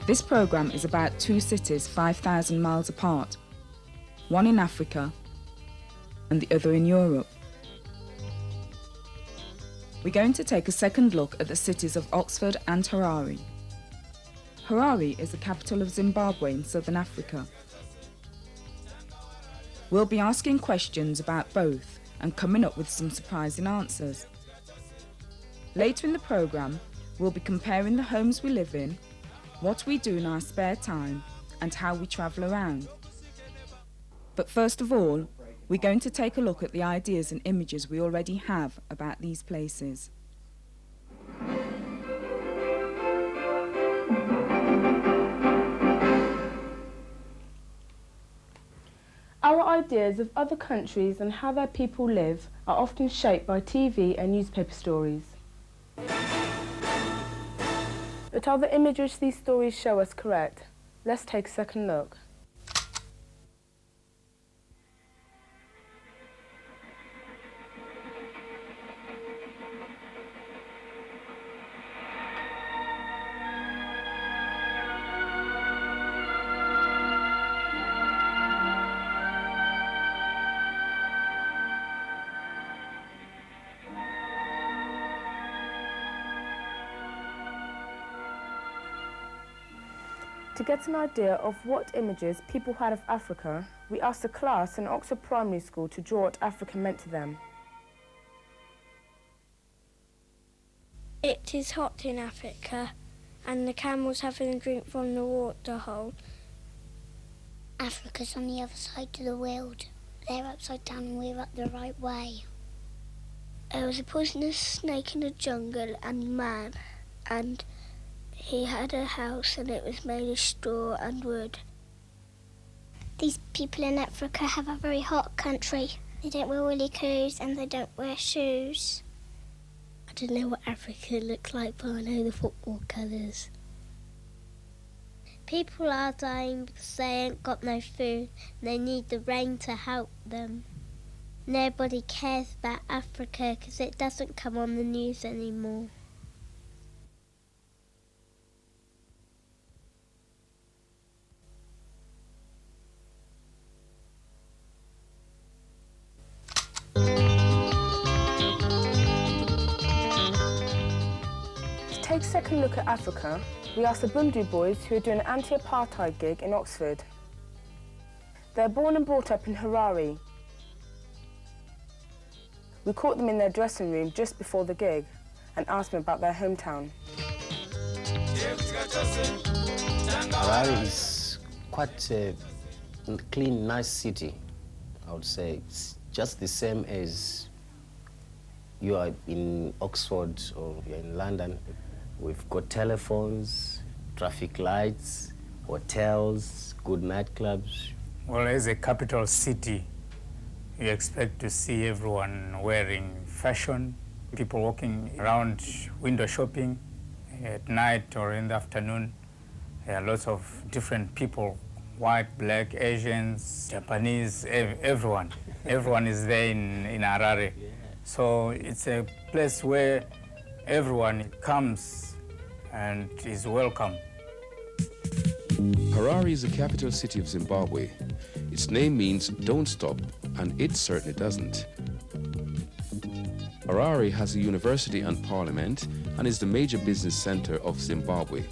This programme is about two cities 5,000 miles apart, one in Africa and the other in Europe. We're going to take a second look at the cities of Oxford and Harare. Harare is the capital of Zimbabwe in southern Africa. We'll be asking questions about both and coming up with some surprising answers. Later in the programme, we'll be comparing the homes we live in, what we do in our spare time, and how we travel around. But first of all, we're going to take a look at the ideas and images we already have about these places. Our ideas of other countries and how their people live are often shaped by TV and newspaper stories. But are the images these stories show us correct? Let's take a second look. To get an idea of what images people had of Africa, we asked a class in Oxford Primary School to draw what Africa meant to them. It is hot in Africa, and the camels having a drink from the water hole. Africa's on the other side of the world. They're upside down and we're up the right way. There was a poisonous snake in the jungle and a man, and he had a house and it was made of straw and wood. These people in Africa have a very hot country. They don't wear woolly clothes and they don't wear shoes. I don't know what Africa looks like, but I know the football colours. People are dying because they ain't got no food and they need the rain to help them. Nobody cares about Africa because it doesn't come on the news anymore. To take a second look at Africa, we asked the Bundu boys who are doing an anti-apartheid gig in Oxford. They're born and brought up in Harare. We caught them in their dressing room just before the gig and asked them about their hometown. Harare is quite a clean, nice city, I would say. It's just the same as you are in Oxford or you're in London. We've got telephones, traffic lights, hotels, good nightclubs. Well, as a capital city, you expect to see everyone wearing fashion, people walking around window shopping at night or in the afternoon. There are lots of different people, white, black, Asians, Japanese, everyone. Everyone is there in Harare. So it's a place where everyone comes and is welcome. Harare is the capital city of Zimbabwe. Its name means don't stop, and it certainly doesn't. Harare has a university and parliament and is the major business center of Zimbabwe.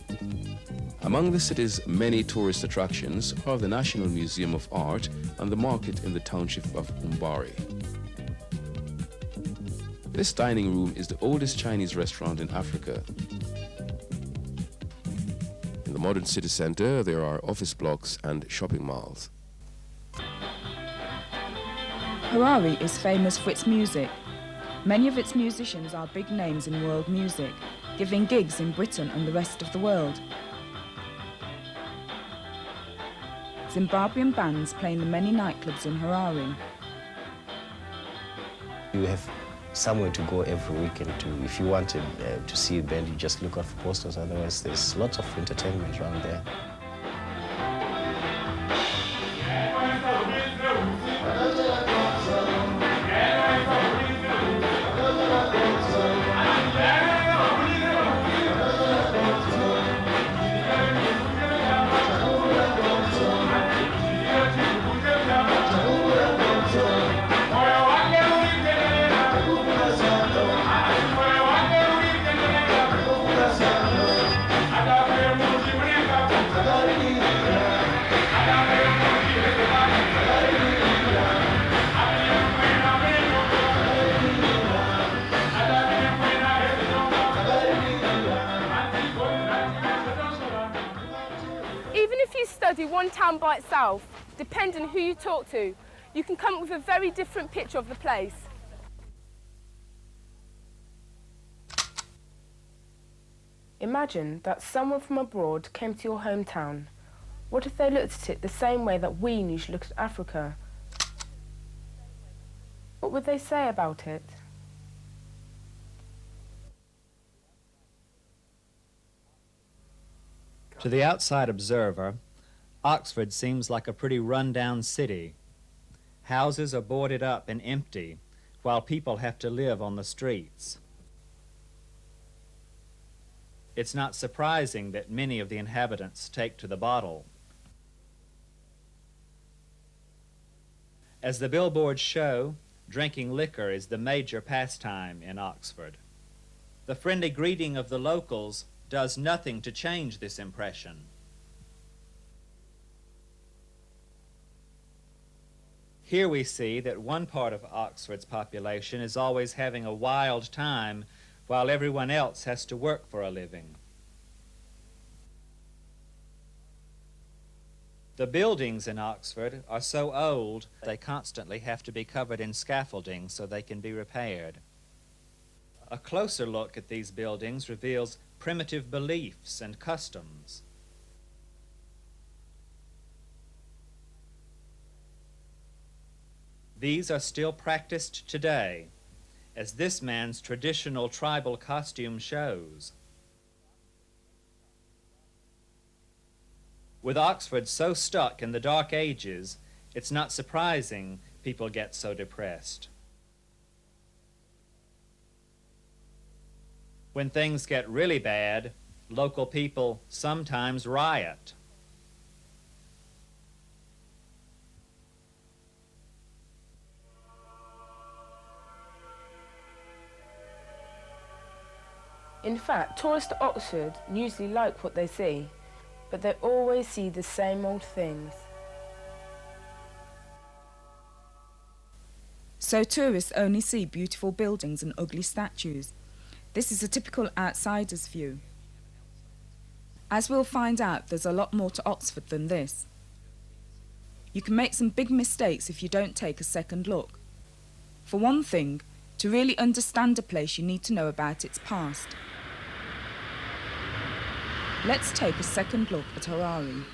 Among the city's many tourist attractions are the National Museum of Art and the market in the township of Umbari. This dining room is the oldest Chinese restaurant in Africa. In the modern city center, there are office blocks and shopping malls. Harare is famous for its music. Many of its musicians are big names in world music, giving gigs in Britain and the rest of the world. Zimbabwean bands play in the many nightclubs in Harare. You have somewhere to go every weekend to. If you want to see a band, you just look out for posters. Otherwise, there's lots of entertainment around there. town by itself, depending on who you talk to, you can come up with a very different picture of the place. Imagine that someone from abroad came to your hometown. What if they looked at it the same way that we usually look at Africa? What would they say about it? To the outside observer, Oxford seems like a pretty run-down city. Houses are boarded up and empty, while people have to live on the streets. It's not surprising that many of the inhabitants take to the bottle. As the billboards show, drinking liquor is the major pastime in Oxford. The friendly greeting of the locals does nothing to change this impression. Here we see that one part of Oxford's population is always having a wild time while everyone else has to work for a living. The buildings in Oxford are so old they constantly have to be covered in scaffolding so they can be repaired. A closer look at these buildings reveals primitive beliefs and customs. These are still practiced today, as this man's traditional tribal costume shows. With Oxford so stuck in the Dark Ages, it's not surprising people get so depressed. When things get really bad, local people sometimes riot. In fact, tourists to Oxford usually like what they see, but they always see the same old things. So tourists only see beautiful buildings and ugly statues. This is a typical outsider's view. As we'll find out, there's a lot more to Oxford than this. You can make some big mistakes if you don't take a second look. For one thing, to really understand a place, you need to know about its past. Let's take a second look at Harare.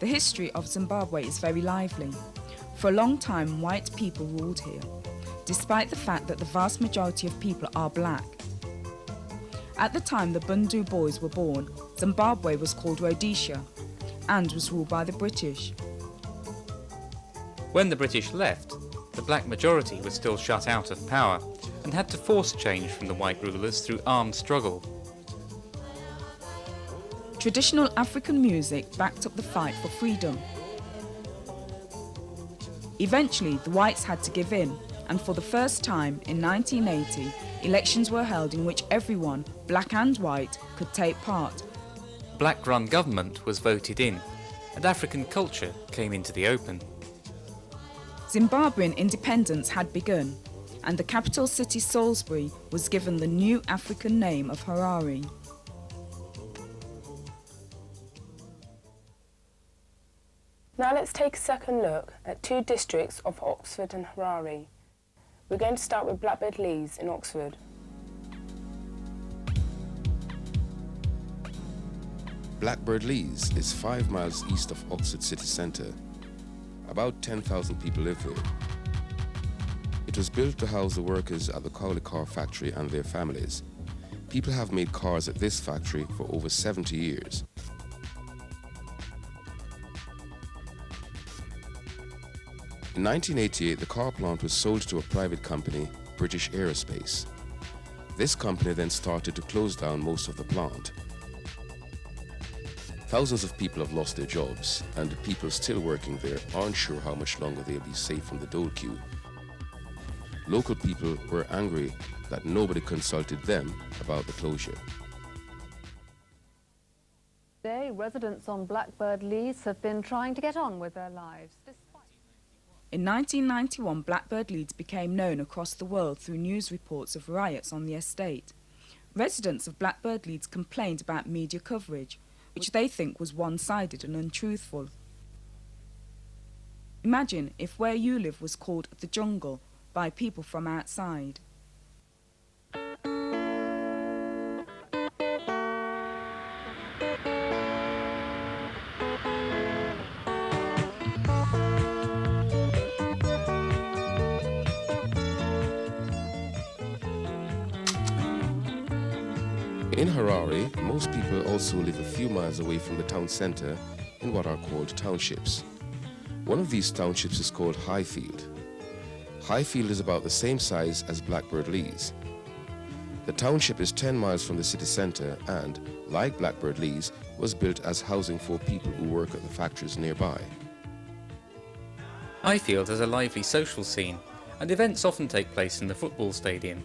The history of Zimbabwe is very lively. For a long time, white people ruled here, despite the fact that the vast majority of people are black. At the time the Bundu boys were born, Zimbabwe was called Rhodesia and was ruled by the British. When the British left, the black majority was still shut out of power and had to force change from the white rulers through armed struggle. Traditional African music backed up the fight for freedom. Eventually, the whites had to give in, and for the first time in 1980, elections were held in which everyone, black and white, could take part. Black-run government was voted in, and African culture came into the open. Zimbabwean independence had begun, and the capital city Salisbury was given the new African name of Harare. Now let's take a second look at two districts of Oxford and Harare. We're going to start with Blackbird Leys in Oxford. Blackbird Leys is 5 miles east of Oxford city centre. About 10,000 people live there. It was built to house the workers at the Cowley car factory and their families. People have made cars at this factory for over 70 years. In 1988, the car plant was sold to a private company, British Aerospace. This company then started to close down most of the plant. Thousands of people have lost their jobs, and the people still working there aren't sure how much longer they'll be safe from the dole queue. Local people were angry that nobody consulted them about the closure. Today, residents on Blackbird Leys have been trying to get on with their lives. In 1991, Blackbird Leys became known across the world through news reports of riots on the estate. Residents of Blackbird Leeds complained about media coverage, which they think was one-sided and untruthful. Imagine if where you live was called the jungle by people from outside. In Harare, most people also live a few miles away from the town centre in what are called townships. One of these townships is called Highfield. Highfield is about the same size as Blackbird Leys. The township is 10 miles from the city centre and, like Blackbird Leys, was built as housing for people who work at the factories nearby. Highfield has a lively social scene, and events often take place in the football stadium.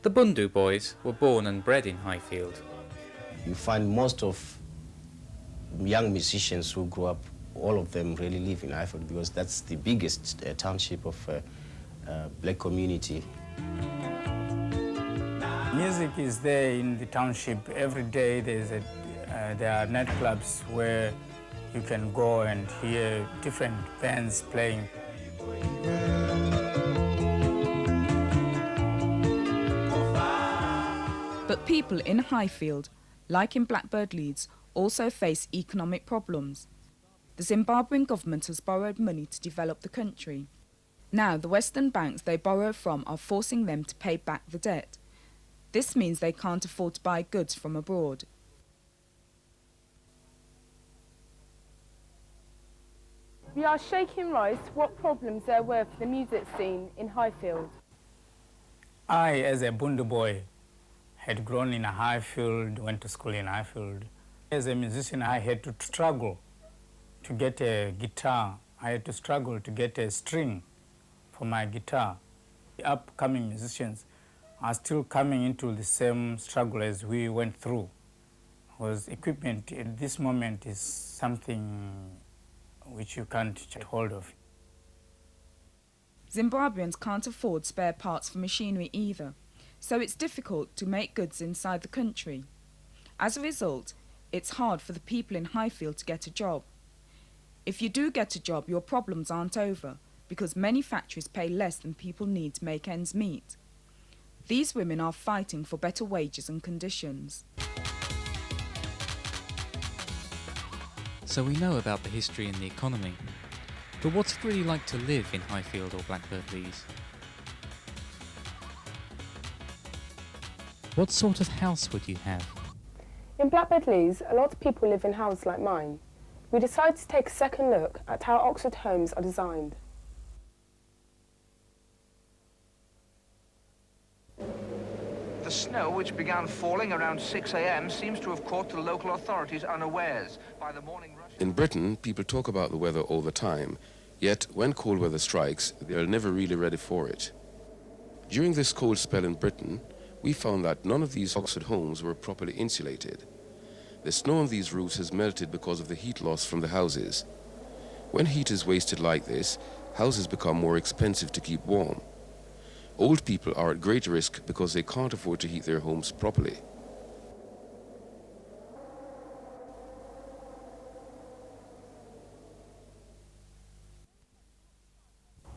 The Bundu boys were born and bred in Highfield. You find most of young musicians who grew up, all of them really live in Highfield because that's the biggest township of black community. Music is there in the township every day. There are nightclubs where you can go and hear different bands playing. But people in Highfield, like in Blackbird Leeds, also face economic problems. The Zimbabwean government has borrowed money to develop the country. Now, the Western banks they borrow from are forcing them to pay back the debt. This means they can't afford to buy goods from abroad. We are shaking Rice what problems there were for the music scene in Highfield. I, as a Bundu boy, had grown in a Highfield, went to school in Highfield. As a musician, I had to struggle to get a guitar. I had to struggle to get a string for my guitar. The upcoming musicians are still coming into the same struggle as we went through. Because equipment at this moment is something which you can't get hold of. Zimbabweans can't afford spare parts for machinery either, so it's difficult to make goods inside the country. As a result, it's hard for the people in Highfield to get a job. If you do get a job, your problems aren't over, because many factories pay less than people need to make ends meet. These women are fighting for better wages and conditions. So we know about the history and the economy. But what's it really like to live in Highfield or Blackbird Leys? What sort of house would you have? In Blackbird Leys, a lot of people live in houses like mine. We decided to take a second look at how Oxford homes are designed. The snow, which began falling around 6 a.m., seems to have caught the local authorities unawares. By the morning rush... In Britain, people talk about the weather all the time, yet when cold weather strikes, they're never really ready for it. During this cold spell in Britain, we found that none of these Oxford homes were properly insulated. The snow on these roofs has melted because of the heat loss from the houses. When heat is wasted like this, houses become more expensive to keep warm. Old people are at great risk because they can't afford to heat their homes properly.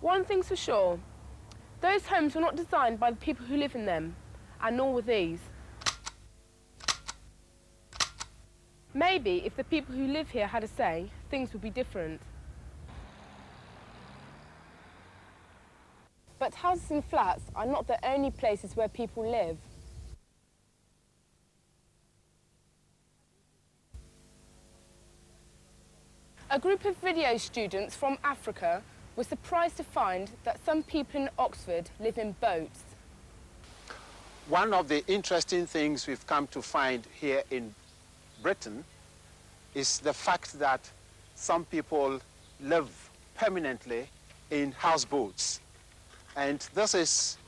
One thing's for sure, those homes were not designed by the people who live in them, and nor were these. Maybe if the people who live here had a say, things would be different. But houses and flats are not the only places where people live. A group of video students from Africa were surprised to find that some people in Oxford live in boats. One of the interesting things we've come to find here in Britain is the fact that some people live permanently in houseboats. And this is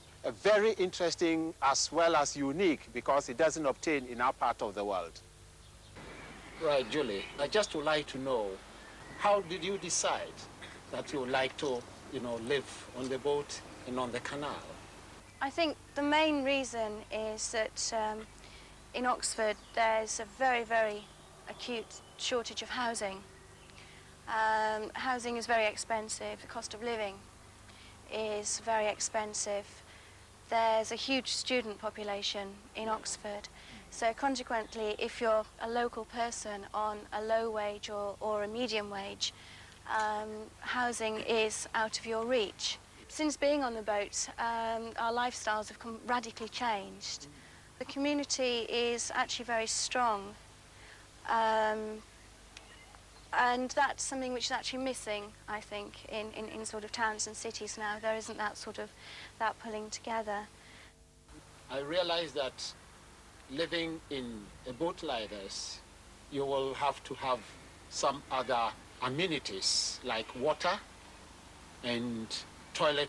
very interesting as well as unique because it doesn't obtain in our part of the world. Right, Julie, I just would like to know, how did you decide that you would like to, live on the boat and on the canal? I think the main reason is that in Oxford there's a very, very acute shortage of housing. Housing is very expensive, the cost of living is very expensive. There's a huge student population in Oxford, so consequently if you're a local person on a low wage or a medium wage, housing is out of your reach. Since being on the boat, our lifestyles have radically changed. The community is actually very strong, and that's something which is actually missing, I think, in sort of towns and cities now. There isn't that sort of, that pulling together. I realize that living in a boat like this, you will have to have some other amenities like water and toilet,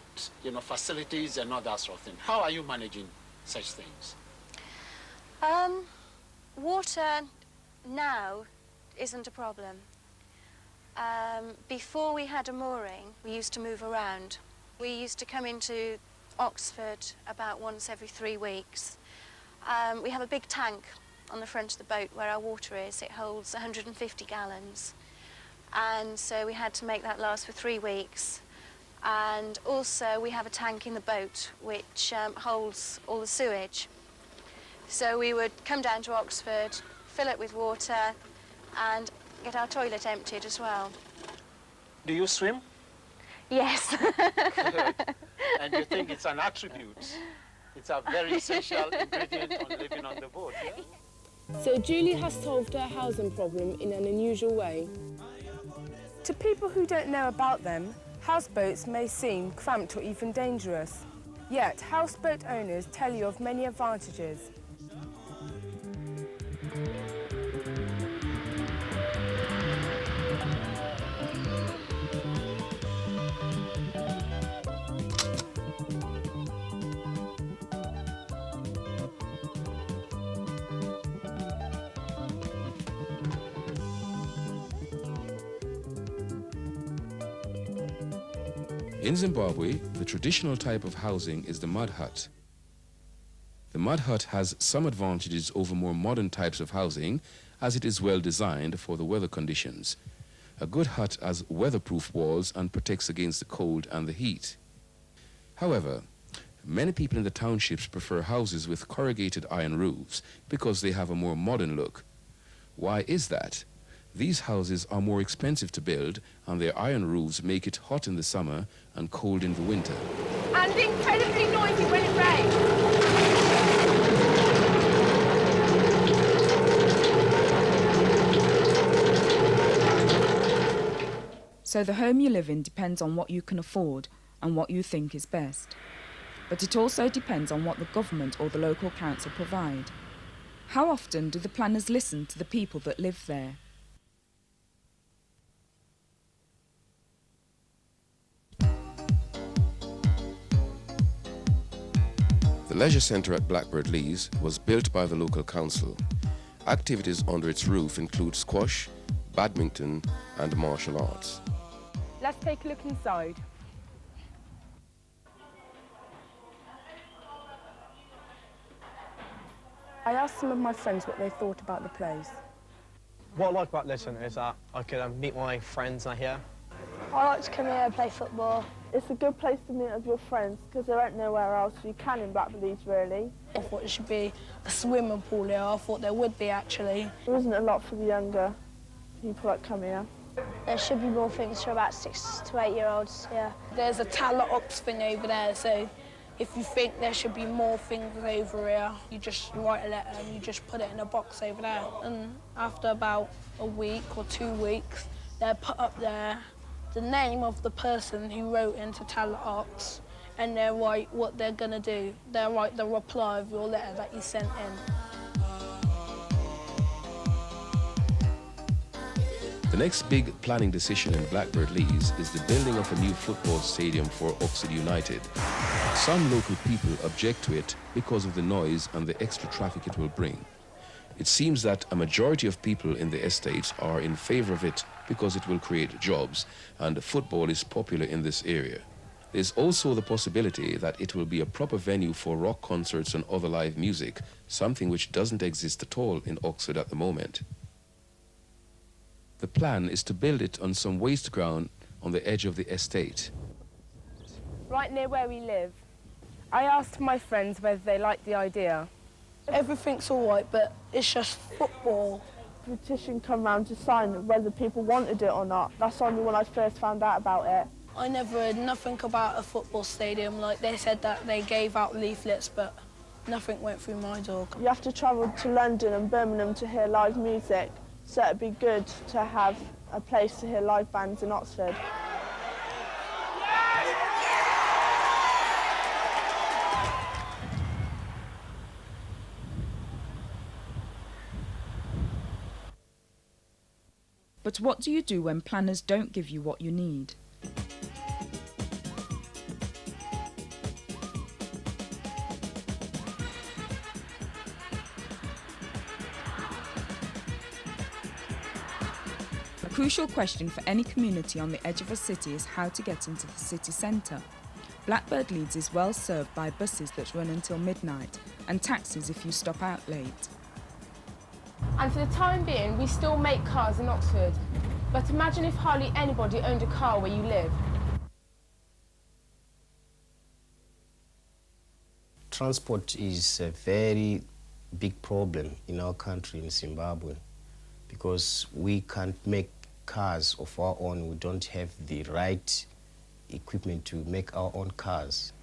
facilities and all that sort of thing. How are you managing such things? Water now isn't a problem. Before we had a mooring, we used to move around. We used to come into Oxford about once every 3 weeks. We have a big tank on the front of the boat where our water is. It holds 150 gallons. And so we had to make that last for 3 weeks. And also we have a tank in the boat which holds all the sewage. So we would come down to Oxford, fill it with water and get our toilet emptied as well. Do you swim? Yes. And you think it's an attribute? It's a very essential ingredient on living on the boat, yeah? So Julie has solved her housing problem in an unusual way. To people who don't know about them, houseboats may seem cramped or even dangerous. Yet, houseboat owners tell you of many advantages. In Zimbabwe, the traditional type of housing is the mud hut. The mud hut has some advantages over more modern types of housing, as it is well designed for the weather conditions. A good hut has weatherproof walls and protects against the cold and the heat. However, many people in the townships prefer houses with corrugated iron roofs because they have a more modern look. Why is that? These houses are more expensive to build, and their iron roofs make it hot in the summer and cold in the winter. And incredibly noisy when it rains. So the home you live in depends on what you can afford and what you think is best. But it also depends on what the government or the local council provide. How often do the planners listen to the people that live there? The leisure centre at Blackbird Leys was built by the local council. Activities under its roof include squash, badminton and martial arts. Let's take a look inside. I asked some of my friends what they thought about the place. What I like about Leisure Centre is that I can meet my friends here. I like to come here and play football. It's a good place to meet up with your friends because there ain't nowhere else you can in Blackbird Leys, really. I thought there should be a swimming pool here. I thought there would be, actually. There isn't a lot for the younger people that come here. There should be more things for about 6 to 8 year olds here. There's a Taller Ox thing over there, so if you think there should be more things over here, you just write a letter and you just put it in a box over there. And after about a week or 2 weeks, they'll put up there the name of the person who wrote into Taller Ox, and they'll write what they're going to do. They'll write the reply of your letter that you sent in. The next big planning decision in Blackbird Leys is the building of a new football stadium for Oxford United. Some local people object to it because of the noise and the extra traffic it will bring. It seems that a majority of people in the estate are in favour of it because it will create jobs, and football is popular in this area. There's also the possibility that it will be a proper venue for rock concerts and other live music, something which doesn't exist at all in Oxford at the moment. The plan is to build it on some waste ground on the edge of the estate. Right near where we live. I asked my friends whether they liked the idea. Everything's all right, but it's just football. The petition come round to sign whether people wanted it or not. That's only when I first found out about it. I never heard nothing about a football stadium. Like, they said that they gave out leaflets, but nothing went through my door. You have to travel to London and Birmingham to hear live music, so it'd be good to have a place to hear live bands in Oxford. But what do you do when planners don't give you what you need? A crucial question for any community on the edge of a city is how to get into the city centre. Blackbird Leeds is well served by buses that run until midnight and taxis if you stop out late. And for the time being, we still make cars in Oxford. But imagine if hardly anybody owned a car where you live. Transport is a very big problem in our country, in Zimbabwe, because we can't make cars of our own. We don't have the right equipment to make our own cars.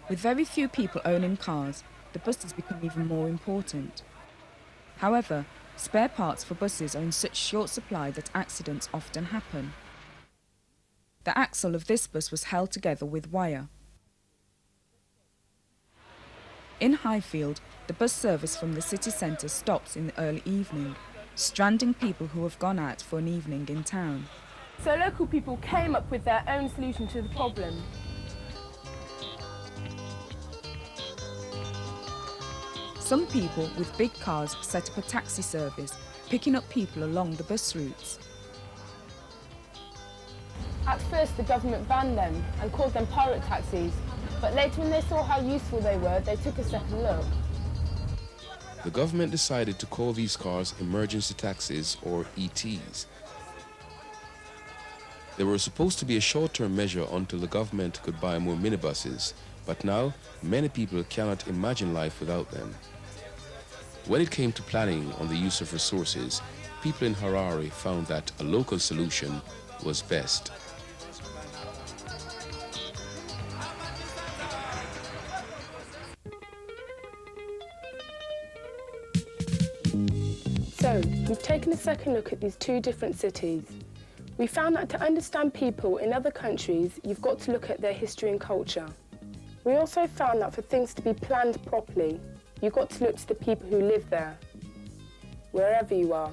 With very few people owning cars, the buses become even more important. However, spare parts for buses are in such short supply that accidents often happen. The axle of this bus was held together with wire. In Highfield, the bus service from the city centre stops in the early evening, stranding people who have gone out for an evening in town. So local people came up with their own solution to the problem. Some people with big cars set up a taxi service, picking up people along the bus routes. At first, the government banned them and called them pirate taxis, but later when they saw how useful they were, they took a second look. The government decided to call these cars emergency taxis, or ETs. They were supposed to be a short-term measure until the government could buy more minibuses, but now many people cannot imagine life without them. When it came to planning on the use of resources, people in Harare found that a local solution was best. So, we've taken a second look at these two different cities. We found that to understand people in other countries, you've got to look at their history and culture. We also found that for things to be planned properly, you've got to look to the people who live there, wherever you are.